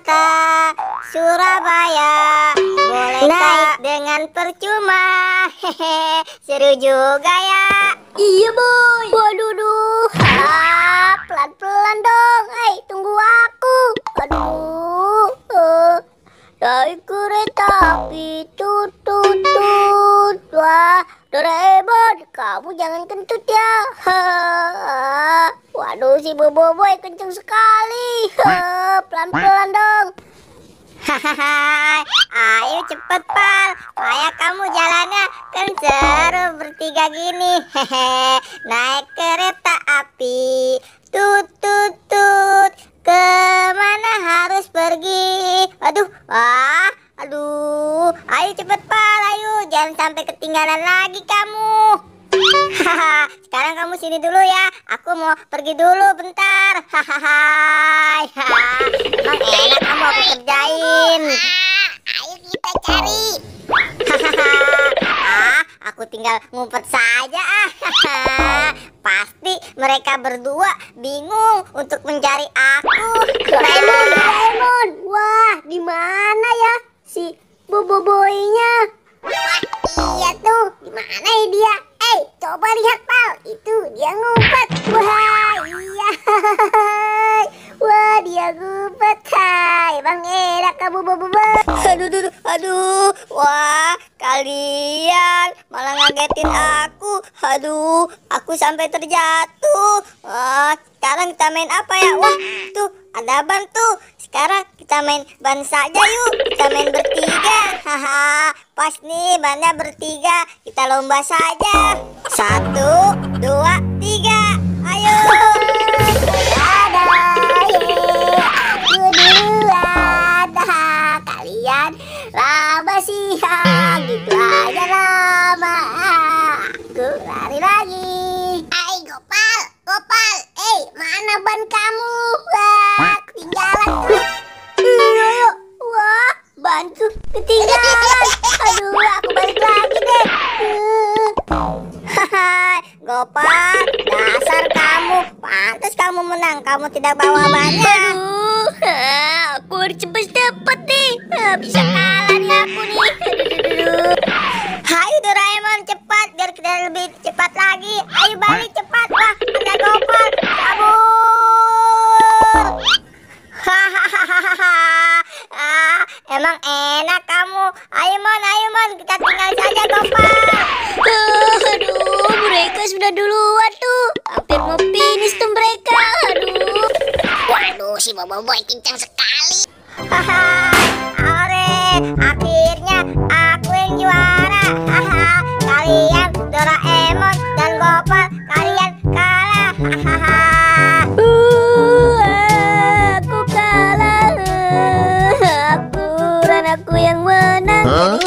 Jakarta, Surabaya, boleh naik dengan percuma. Hehe, seru juga ya. Iya boy. Waduh, pelan-pelan dong. Hei, tunggu aku. Aduh, naik kereta api, tut. Wah, Doraemon, kamu jangan kentut ya. Waduh, si Boboiboy kenceng sekali. Pelan-pelan dong. Hahaha, ayo cepet Pal, kayak kamu jalannya kan seru bertiga gini. Hehe, naik kereta api, tut. Kemana harus pergi? Aduh, ayo cepet Pal, ayo jangan sampai ketinggalan lagi kamu. Hahaha, sekarang kamu sini dulu ya, aku mau pergi dulu bentar. Hahaha, emang enak kamu aku kerjain. Ayo kita cari. Hahaha, aku tinggal ngumpet saja. Pasti mereka berdua bingung untuk mencari aku. Doraemon. Wah, di mana ya si Boboiboynya? Wah, iya tuh, di mana ya dia? Coba lihat Pal, itu dia ngumpet. Wah, iya. Wah, dia ngumpet. Hai, Bang enak kamu Boboiboy. Aduh. Wah, kalian malah ngagetin aku. Aduh, aku sampai terjatuh. Wah, sekarang kita main apa ya? Wah, tuh ada ban tuh. Sekarang kita main ban saja yuk. Kita main bertiga. Haha, pas nih bannya bertiga. Kita lomba saja. 1, 2, 3. Ayo. Aku duluan. Kalian lama sih. Gitu aja lama. Aku lari lagi. Hai Gopal. Mana ban kamu? Wah, ketinggalan tuh. Wah, bantu ketinggalan. Aduh, aku balik lagi deh. Hahaha, Gopal, dasar kamu. Pantas kamu menang, kamu tidak bawa bannya. Aduh, aku harus cepet nih. Bisa kalah nih aku nih. Aduh. Hayo Doraemon, cepat biar kita lebih cepat lagi. Ayo balik cepat. Wah, ada Gopal. Kabur. Hahaha. Emang enak kamu. Ayo Mon, kita tinggal saja Gopal. Aduh, mereka sudah duluan tuh. Hampir mau finish tuh mereka. Aduh. Waduh, si Boboiboy kencang sekali. Akhirnya aku yang juara. Kalian Doraemon dan Gopal, kalian kalah. Aku kalah. Aku yang menang.